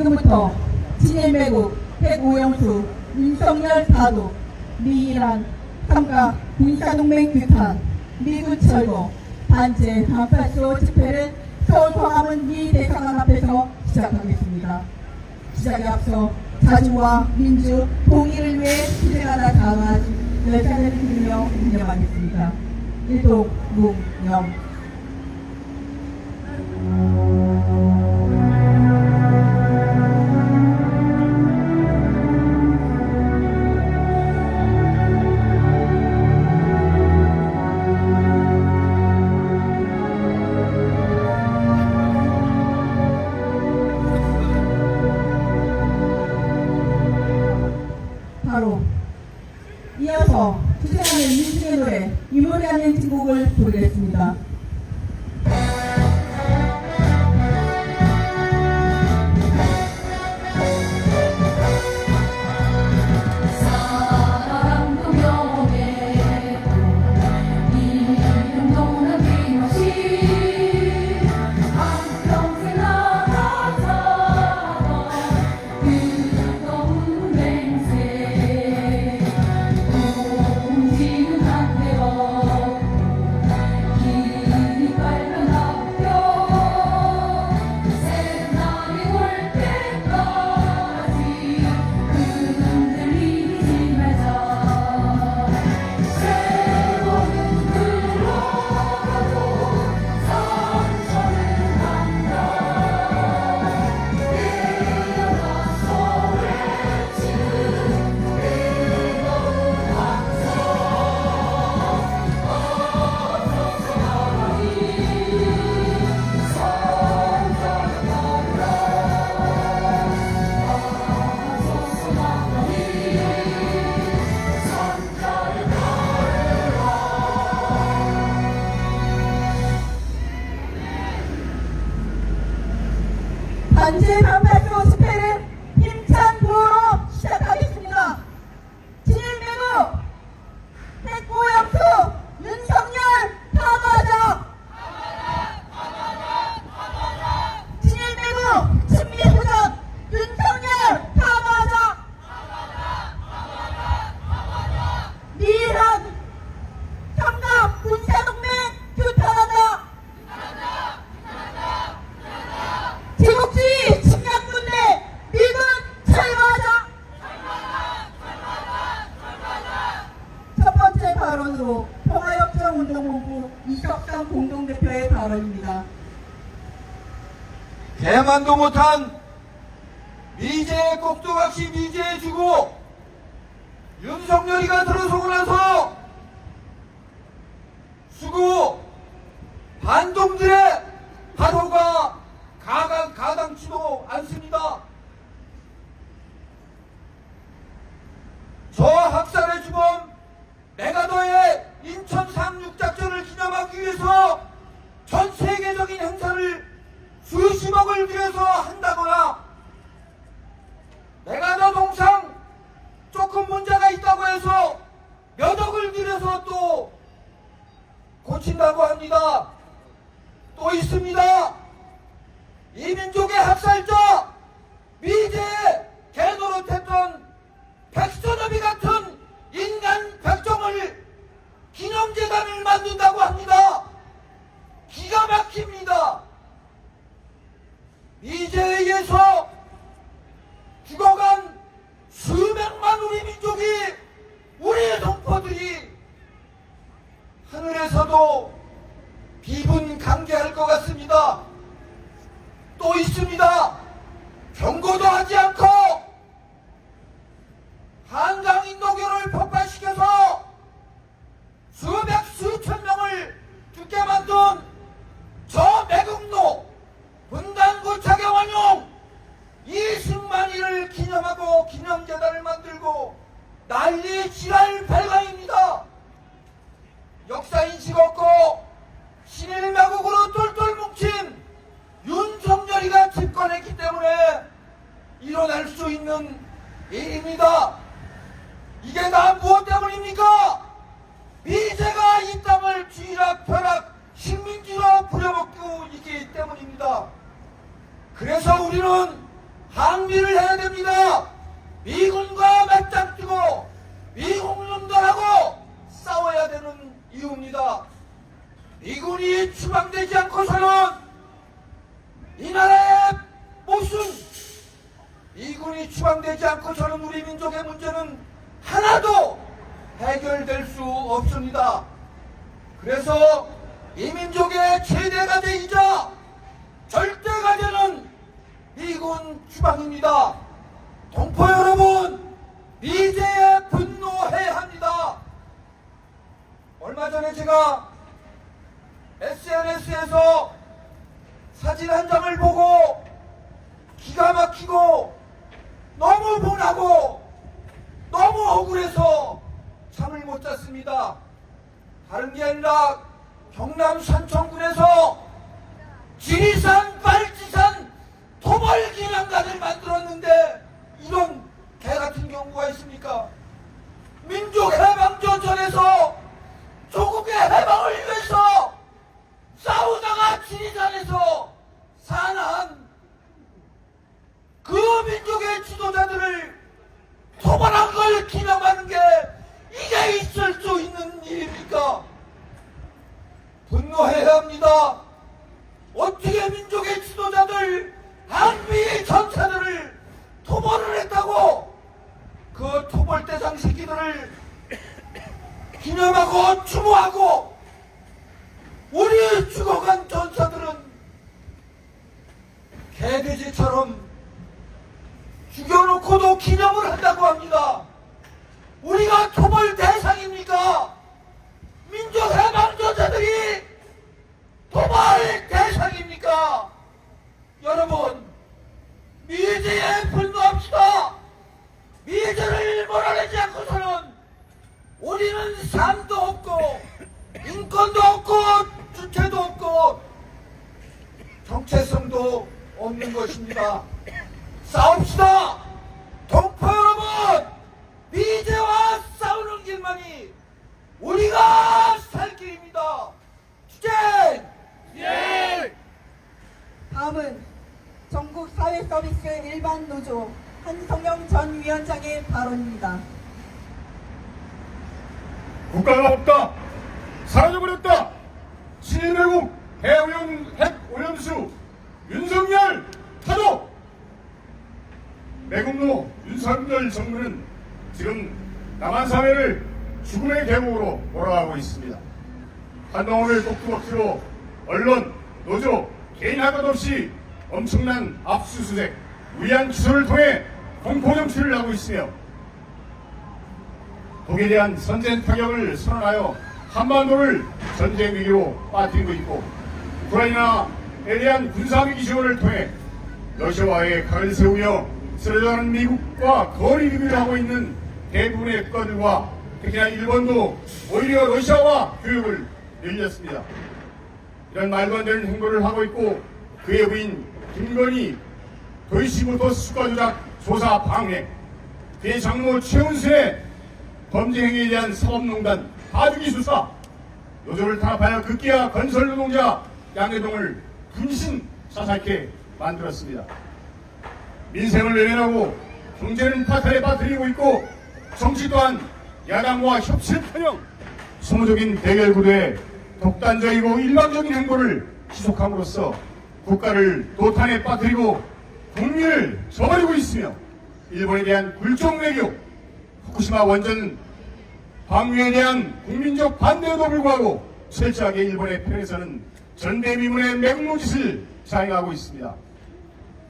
지금부터 진일매국, 백오영수, 윤석열 사도, 미이란, 삼가, 군사동맹 규탄, 미군 철거, 반제, 반팔소 집회를 서울 광화문 미 대사관 앞에서 시작하겠습니다. 시작에 앞서 자주와 민주, 통일을 위해 희생하다 강화하신 열사를 기리며 인정하겠습니다. 일독무영. 바로 이어서 투쟁하는 민중의 노래 이모리하는 진곡을 부르겠습니다. 반제 반팔소 집회를 힘찬 구호로 시작하겠습니다. 진일매국, 백오영수, 윤석열 사과하자. 진일매국, 친미부전, 윤석열 사과하자. 미란, 삼각, 군사동맹 규탄하자. 제국주의 침략군대 미군 철거하자. 첫 번째 발언으로 평화협정운동본부 이석상 공동대표의 발언입니다. 대만도 못한 미제의 꼭두각시 미제에 주고 윤석열이가 들어서고 나서 수구 반동들의 바로가 가당치도 않습니다. 저 학살의 주범 메가더의 인천 상륙작전을 기념하기 위해서 전 세계적인 행사를 수십억을 들여서 한다거나 메가더 동상 조금 문제가 있다고 해서 몇 억을 들여서 또 고친다고 합니다. 또 있습니다. 이민족의 학살자 미제의 개노릇했던 백선엽이 같은 인간 백정을 기념재단을 만든다고 합니다. 기가 막힙니다. 미제에 의해서 죽어간 수백만 우리 민족이, 우리 동포들이 하늘에서도 비분 강개할 것 같습니다. 또 있습니다. 경고도 하지 않고 한강 인도교를 폭발시켜서 수천 명을 죽게 만든 저 매국노 분단고착의 원흉 이승만이를 기념하고 기념재단을 만들고 난리 지랄 발광입니다. 역사인식 없고 신일매국으로 똘똘 뭉친 윤석열이가 집권했기 때문에 일어날 수 있는 일입니다. 이게 다 무엇 때문입니까? 미제가 이 땅을 쥐락펴락 식민지로 부려먹고 있기 때문입니다. 그래서 우리는 항비를 해야 됩니다. 미군과 맞짱 뜨고 미국 놈들하고 싸워야 되는 이유입니다. 미군이 추방되지 않고서는 이 나라의 모순, 미군이 추방되지 않고서는 우리 민족의 문제는 하나도 해결될 수 없습니다. 그래서 이 민족의 최대 과제이자 절대 과제는 미군 추방입니다. 동포 여러분, 미제에 분노해야 합니다. 얼마 전에 제가 SNS에서 사진 한 장을 보고 기가 막히고 너무 분하고 너무 억울해서 잠을 못 잤습니다. 다른 게 아니라 경남 산청군에서 지리산, 발지산 토벌기념관을 만들었는데 이런 개같은 경우가 있습니까? 민족해방전선에서 조국의 해방을 위해서 싸우다가 지리산에서 사망한 그 민족의 지도자들을 토벌한 걸 기념하는 게 이게 있을 수 있는 일입니까? 분노해야 합니다. 어떻게 민족의 지도자들, 한미 전차들을 토벌을 했다고 그 토벌 대상 새끼들을 기념하고 추모하고 우리 죽어간 전사들은 개돼지처럼 죽여놓고도 기념을 한다고 합니다. 우리가 토벌 대상입니까? 민족해방전사들이 토벌 대상입니까? 여러분, 미제에 분노합시다. 미제를 몰아내지 않고서는 우리는 삶도 없고 인권도 없고 주체도 없고 정체성도 없는 것입니다. 싸웁시다. 동포 여러분, 미제와 싸우는 길만이 우리가 살 길입니다. 투쟁! 예! 다음은 전국 사회서비스 일반 노조 한성영 전 위원장의 발언입니다. 국가가 없다. 사라져버렸다. 친일외국 핵 오염수 윤석열 타도. 매국노 윤석열 정부는 지금 남한 사회를 죽음의 계곡으로 몰아가고 있습니다. 한동훈을 꼭두벅지로 언론, 노조, 개인 하것 없이 엄청난 압수수색, 무리한 기소를 통해 공포정치를 하고 있으며 북에 대한 선전 타격을 선언하여 한반도를 전쟁 위기로 빠뜨리고 있고 우크라이나에 대한 군사위기 지원을 통해 러시아와의 각을 세우며 쓰러져가는 미국과 거리 비교를 하고 있는 대부분의 국가들과 특히나 일본도 오히려 러시아와 교역을 늘렸습니다. 이런 말도 안 되는 행보를 하고 있고 그의 부인 김건희 도이치모터스 수가 조작 조사 방해, 그의 장모 최은수의 범죄 행위에 대한 사법농단 봐주기 수사, 노조를 탄압하여 급기야 건설노동자 양해동을 분신 사살케 만들었습니다. 민생을 외면하고 경제는 파탄에 빠뜨리고 있고 정치 또한 야당과 협치는커녕 소모적인 대결 구도에 독단적이고 일방적인 행보를 지속함으로써 국가를 도탄에 빠뜨리고 국민을 저버리고 있으며 일본에 대한 굴종 외교, 후쿠시마 원전 방류에 대한 국민적 반대에도 불구하고 철저하게 일본의 편에서는 전대미문의 맹로 짓을 자행하고 있습니다.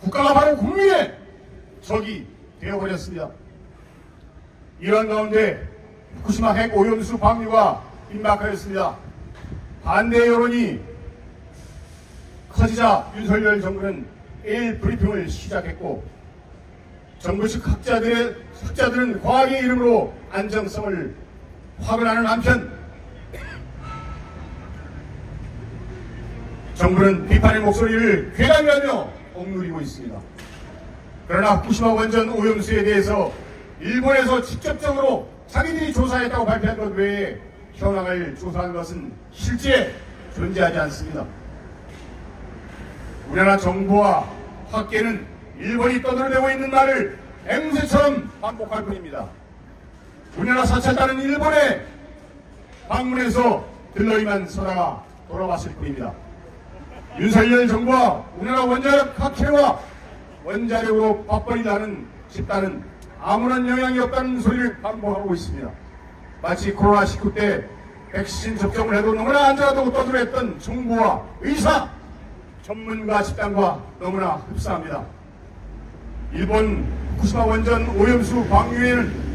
국가가 바로 국민의 적이 되어버렸습니다. 이런 가운데 후쿠시마 핵 오염수 방류가 임박하였습니다. 반대 여론이 커지자 윤석열 정부는 내일 브리핑을 시작했고 정부 측 학자들은 과학의 이름으로 안정성을 확인하는 한편 정부는 비판의 목소리를 괴담하며 억누르고 있습니다. 그러나 후쿠시마 원전 오염수에 대해서 일본에서 직접적으로 자기들이 조사했다고 발표한 것 외에 현황을 조사한 것은 실제 존재하지 않습니다. 우리나라 정부와 학계는 일본이 떠들어대고 있는 말을 앵무새처럼 반복할 뿐입니다. 우리나라 사찰단은 일본에 방문해서 들러리만 서다가 돌아왔을 뿐입니다. 윤석열 정부와 우리나라 원자력 학회와 원자력으로 맞벌이를 하는 집단은 아무런 영향이 없다는 소리를 반복하고 있습니다. 마치 코로나19 때 백신 접종을 해도 너무나 안전하다고 떠들어했던 정부와 의사, 전문가 집단과 너무나 흡사합니다. 일본 후쿠시마 원전 오염수 방류에는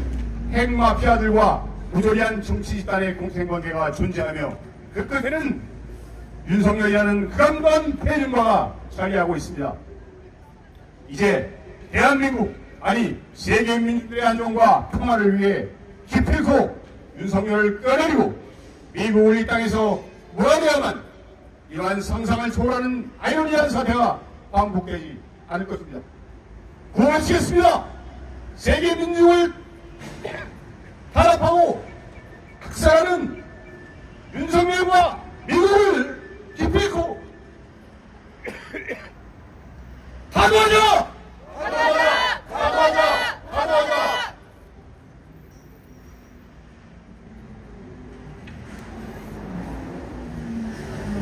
핵마피아들과 무조리한 정치 집단의 공생관계가 존재하며 그 끝에는 윤석열이라는 극악한 패륜가가 자리하고 있습니다. 이제 대한민국, 아니 세계 민족들의 안정과 평화를 위해 기필코 윤석열을 끌어내리고 미국을 이 땅에서 몰아내야만 이러한 상상을 초월하는 아이러니한 사태가 반복되지 않을 것입니다. 구호하시겠습니다. 세계 민족을 탄압하고 학살하는 윤석열과 미국을 기필코 탄압하자! 탄압하자!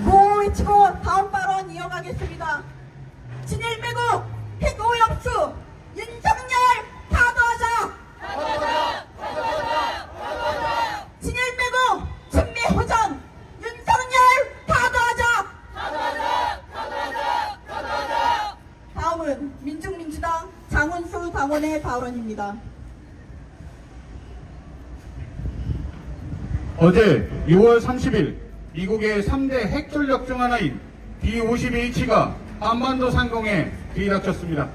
구호 외치고 다음 발언 이어가겠습니다. 친일 매국 핵오염수 윤석열 타도하자! 친일 매국 친미 호전 윤석열 타도하자! 다음은 민중민주당 장훈수 당원의 발언입니다. 어제 6월 30일 미국의 3대 핵전력 중 하나인 B-52H가 한반도 상공에 들이닥쳤습니다.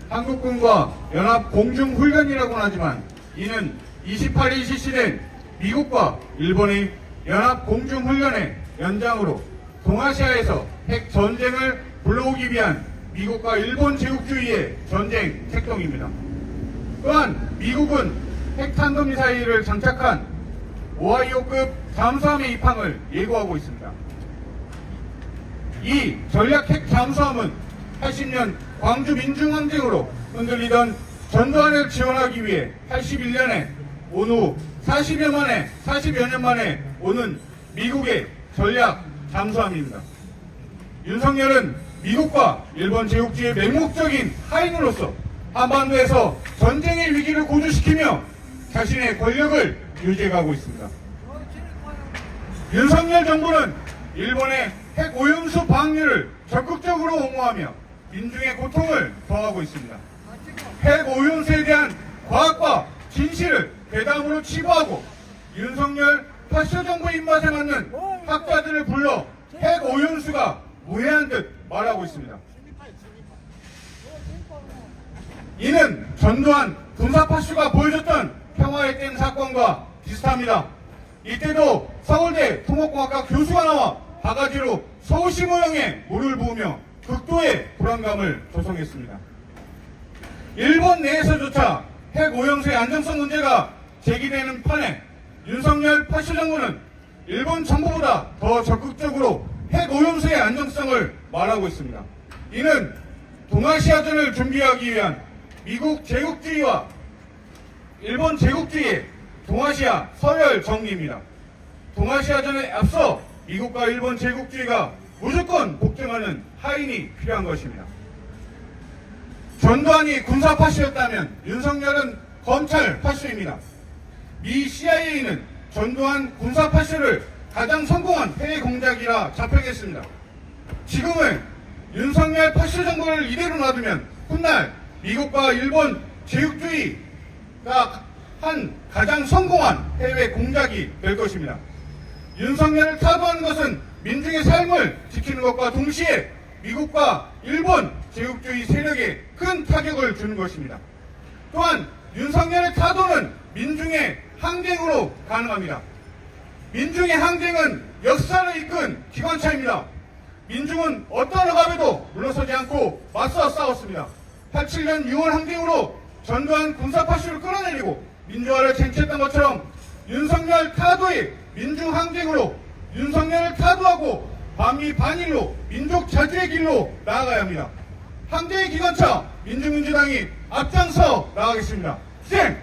한국군과 연합 공중훈련이라고는 하지만 이는 28일 실시된 미국과 일본의 연합 공중훈련의 연장으로 동아시아에서 핵전쟁을 불러오기 위한 미국과 일본 제국주의의 전쟁 책동입니다. 또한 미국은 핵탄도미사일을 장착한 오하이오급 잠수함의 입항을 예고하고 있습니다. 이 전략 핵 잠수함은 80년 광주 민중항쟁으로 흔들리던 전두환을 지원하기 위해 81년에 온 후 40여 년 만에 오는 미국의 전략 잠수함입니다. 윤석열은 미국과 일본 제국주의의 맹목적인 하인으로서 한반도에서 전쟁의 위기를 고조시키며 자신의 권력을 유지해가고 있습니다. 윤석열 정부는 일본의 핵 오염수 방류를 적극적으로 옹호하며 민중의 고통을 더하고 있습니다. 핵 오염수에 대한 과학과 진실을 괴담으로 치부하고 윤석열 파쇼 정부의 입맛에 맞는 학자들을 불러 핵 오염수가 무해한 듯 말하고 있습니다. 이는 전두환 군사파쇼가 보여줬던 평화의 댐 사건과 비슷합니다. 이때도 서울대 토목공학과 교수가 나와 바가지로 서울시 모형에 물을 부으며 극도의 불안감을 조성했습니다. 일본 내에서조차 핵 오염수의 안정성 문제가 제기되는 판에 윤석열 파쇼 정부는 일본 정부보다 더 적극적으로 핵 오염수의 안정성을 말하고 있습니다. 이는 동아시아전을 준비하기 위한 미국 제국주의와 일본 제국주의의 동아시아 서열 정리입니다. 동아시아전에 앞서 미국과 일본 제국주의가 무조건 복종하는 하인이 필요한 것입니다. 전두환이 군사 파쇼였다면 윤석열은 검찰 파쇼입니다. 미 CIA는 전두환 군사 파쇼를 가장 성공한 해외 공작이라 자평했습니다. 지금은 윤석열 파쇼 정부를 이대로 놔두면 훗날 미국과 일본 제국주의가 한 가장 성공한 해외 공작이 될 것입니다. 윤석열을 타도하는 것은 민중의 삶을 지키는 것과 동시에 미국과 일본 제국주의 세력에 큰 타격을 주는 것입니다. 또한 윤석열의 타도는 민중의 항쟁으로 가능합니다. 민중의 항쟁은 역사를 이끈 기관차입니다. 민중은 어떤 억압에도 물러서지 않고 맞서 싸웠습니다. 87년 6월 항쟁으로 전두환 군사파쇼를 끌어내리고 민주화를 쟁취했던 것처럼 윤석열 타도의 민중 항쟁으로 윤석열을 타도하고 반미 반일로 민족 자주의 길로 나아가야 합니다. 황제의 기관차 민주민주당이 앞장서 나가겠습니다. 시행!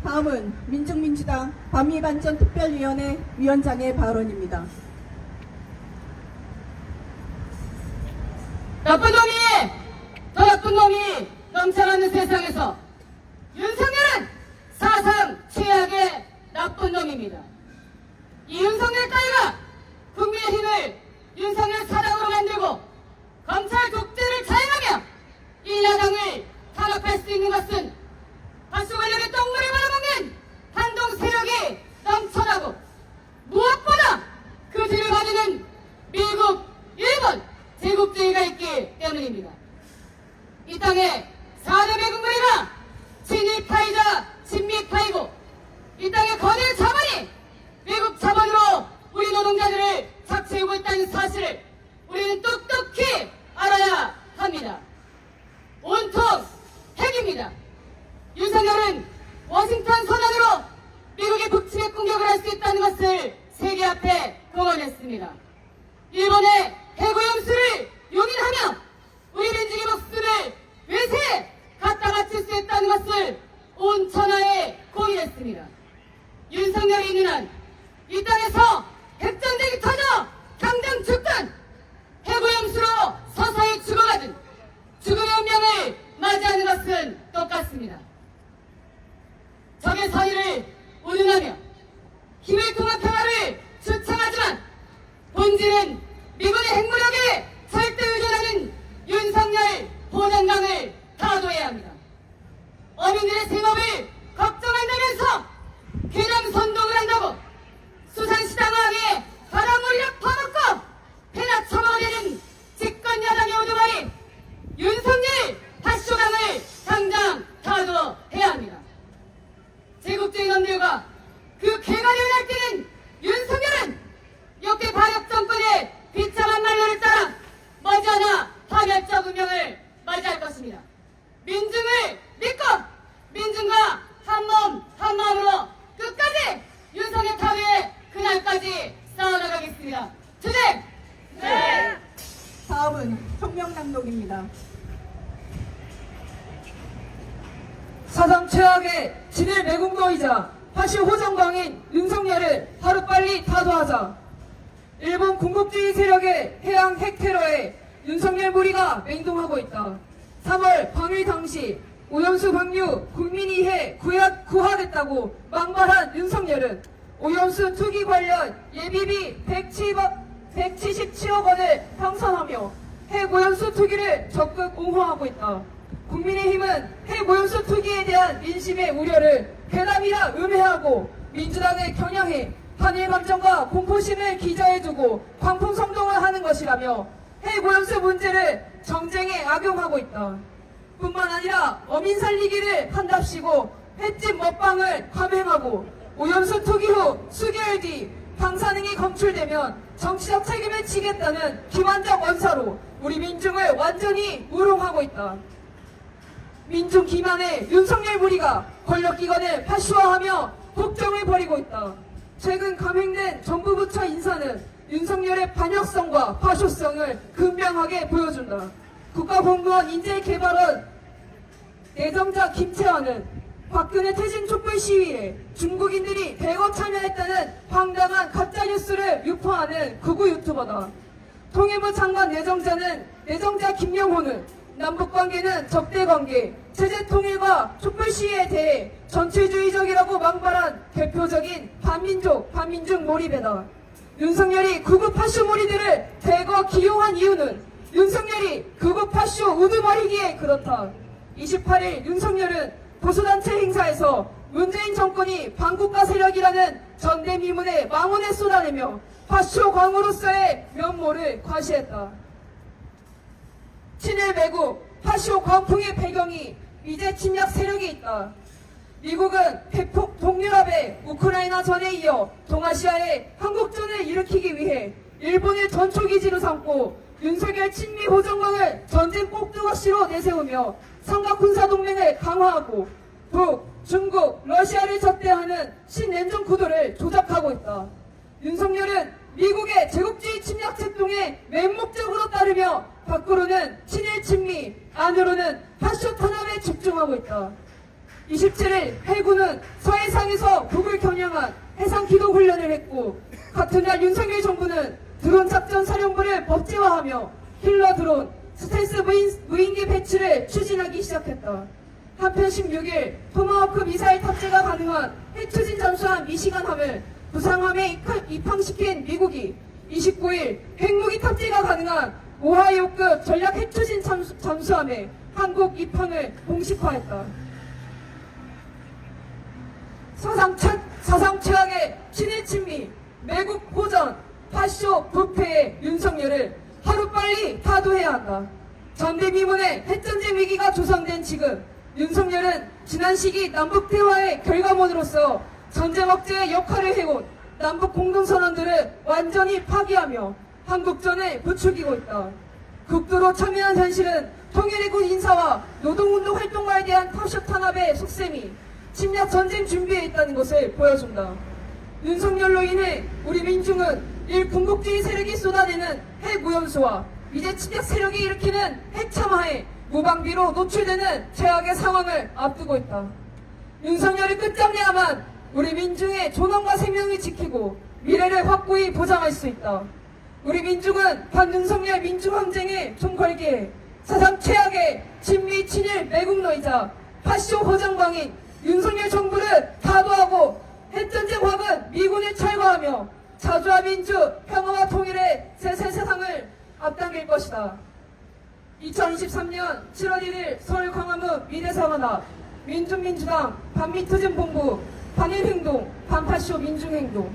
다음은 민중민주당 반미반전특별위원회 위원장의 발언입니다. 나쁜 놈이 더 나쁜 놈이 넘쳐나는 세상에서 윤석열은 사상 최악의 나쁜 놈입니다. 이 윤석열 따위가 국민의힘을 윤석열 사당으로 만들고 검찰 독재를 자행하며 일야당을 탄압할 수 있는 것은 다수 권력의 똥물을 받아먹는 반동 세력이 넘쳐나고 무엇보다 그 뒤를 봐주는 미국, 일본, 제국주의가 있기 때문입니다. 이 땅에 4대 매국노래가 친일파이자 친미파이고 이 땅의 거대 자본이 외국 자본으로 우리 노동자들을 착취하고 있다는 사실을 우리는 똑똑히 알아야 합니다. 온통 핵입니다. 윤석열은 워싱턴 선언으로 미국의 북침에 공격을 할 수 있다는 것을 세계 앞에 공언했습니다. 일본의 해고용수를 용인하며 우리 민중의 목숨을 외세에 갖다 바칠 수 있다는 것을 온 천하에 공인했습니다. 윤석열이 있는 한 이 땅에서 핵전쟁이 터져 당장 죽든 해고용수로 서서히 죽어가든 죽음의 운명을 맞이하는 것은 똑같습니다. 적의 선의를 운운하며 힘을 통한 평화를 주창하지만 본질은 미군의 핵무력에 절대 의존하는 윤석열 보장강을 타도해야 합니다. 어민들의 생업을 걱정한다면서 괴담 선동을 한다고 수산시장왕에 바닷물이라 퍼먹고 배나 처먹어내는 집권 야당의 오두발이 윤석열 다쇼강을 당장 타도해야 합니다. 제국주의 놈들과 그 개가리를 날뛰는 윤석열은 역대 반역 정권의 비참한 말로를 따라 머지않아 파멸적 운명을 맞이할 것입니다. 민중을 믿고 민중과 한몸 한마음으로 끝까지 윤석열 타도의 그날까지 싸워나가겠습니다. 투쟁! 다음은 총명낭독입니다. 사상 최악의 진일 매국노이자 파시 호정광인 윤석열을 하루빨리 타도하자. 일본 군국주의 세력의 해양 핵테러에 윤석열 무리가 맹동하고 있다. 3월 광일 당시 오염수 방류 국민이해 구하겠다고 막말한 윤석열은 오염수 투기 관련 예비비 177억 원을 방산하며 핵오염수 투기를 적극 옹호하고 있다. 국민의힘은 핵오염수 투기에 대한 민심의 우려를 괴담이라 음해하고 민주당을 겨냥해 한일 감정과 공포심을 기저해주고 광풍성동을 하는 것이라며 핵오염수 문제를 정쟁에 악용하고 있다. 뿐만 아니라 어민 살리기를 한답시고 횟집 먹방을 감행하고 오염수 투기 후 수개월 뒤 방사능이 검출되면 정치적 책임을 지겠다는 기만적 언사로 우리 민중을 완전히 우롱하고 있다. 민중 기만의 윤석열 무리가 권력기관을 파쇼화하며 폭정을 벌이고 있다. 최근 감행된 정부 부처 인사는 윤석열의 반역성과 파쇼성을 극명하게 보여준다. 국가공무원 인재개발원 내정자 김채환은 박근혜 퇴진 촛불 시위에 중국인들이 대거 참여했다는 황당한 가짜뉴스를 유포하는 극우 유튜버다. 통일부 장관 내정자 김영호는 남북관계는 적대관계, 체제통일과 촛불 시위에 대해 전체주의적이라고 막말한 대표적인 반민중 몰입이다. 윤석열이 극우 파쇼 몰이들을 대거 기용한 이유는 윤석열이 극우 파쇼 우두머리기에 그렇다. 28일 윤석열은 보수단체 행사에서 문재인 정권이 반국가 세력이라는 전대미문의 망언을 쏟아내며 파쇼 광으로서의 면모를 과시했다. 친일 매국, 파쇼 광풍의 배경이 미제 침략 세력이 있다. 미국은 동유럽의 우크라이나 전에 이어 동아시아에 한국전을 일으키기 위해 일본을 전초기지로 삼고 윤석열 친미 호정광을 전쟁 꼭두가시로 내세우며 삼각군사동맹을 강화하고 북, 중국, 러시아를 적대하는 신냉전 구도를 조작하고 있다. 윤석열은 미국의 제국주의 침략 책동에 맹목적으로 따르며 밖으로는 친일 친미, 안으로는 파쇼 탄압에 집중하고 있다. 27일 해군은 서해상에서 북을 겨냥한 해상 기동 훈련을 했고, 같은 날 윤석열 정부는 드론 작전 사령부를 법제화하며 힐러 드론, 스텔스 무인기 배치를 추진하기 시작했다. 한편 16일 토마호크 미사일 탑재가 가능한 핵추진 잠수함 미시간함을 부상함에 입항시킨 미국이 29일 핵무기 탑재가 가능한 오하이오급 전략 핵추진 잠수함에 한국 입항을 공식화했다. 사상 최악의 친일 친미, 매국 호전, 파쇼 부패의 윤석열을 하루빨리 타도해야 한다. 전대미문의 핵전쟁 위기가 조성된 지금 윤석열은 지난 시기 남북 대화의 결과물로서 전쟁 억제의 역할을 해온 남북 공동선언들을 완전히 파기하며 한국전을 부추기고 있다. 극도로 참여한 현실은 통일의군 인사와 노동운동 활동가에 대한 파쇼 탄압의 속셈이 침략 전쟁 준비에 있다는 것을 보여준다. 윤석열로 인해 우리 민중은 일군국주의 세력이 쏟아내는 핵무연수와 미제 침략 세력이 일으키는 핵참화에 무방비로 노출되는 최악의 상황을 앞두고 있다. 윤석열을 끝장내야만 우리 민중의 존엄과 생명을 지키고 미래를 확고히 보장할 수 있다. 우리 민중은 반윤석열 민중항쟁의 총궐기에 사상 최악의 친미 친일 매국노이자 파쇼 호정광인 윤석열 정부를 타도하고 핵전쟁 확은 미군을 철거하며 자주와 민주, 평화와 통일의 새 세상을 앞당길 것이다. 2023년 7월 1일 서울 광화문 미래사관앞 민중민주당 반미투진본부 반일행동 반파쇼 민중행동.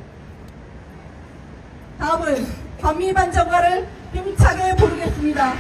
다음은 반미반정가를 힘차게 부르겠습니다.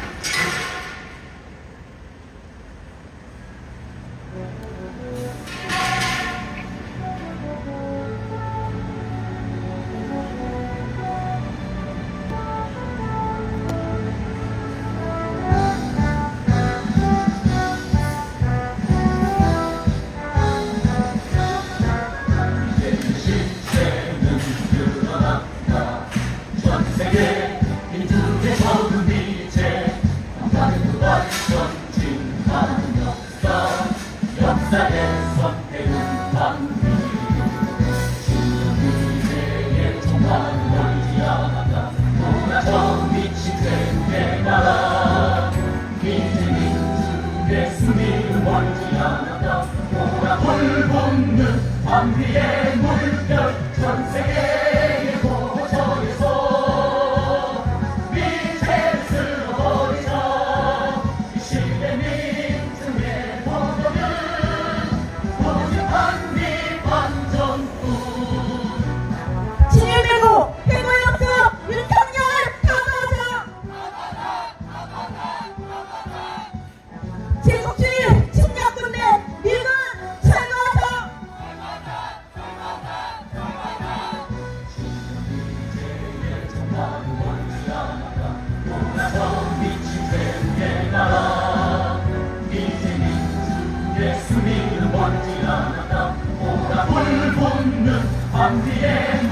밤위의 물결 전 세계의 고저에서 미제를 쓸어버리자. 이 시대 민중의 포도는 오직 반미 반정뿐. 친일배고 해고역사 윤석열 타도하자. 제국주의 침략군대 미군 철거하자. 예수님은 먼지 않았다. 오라 불 붙는 밤 뒤에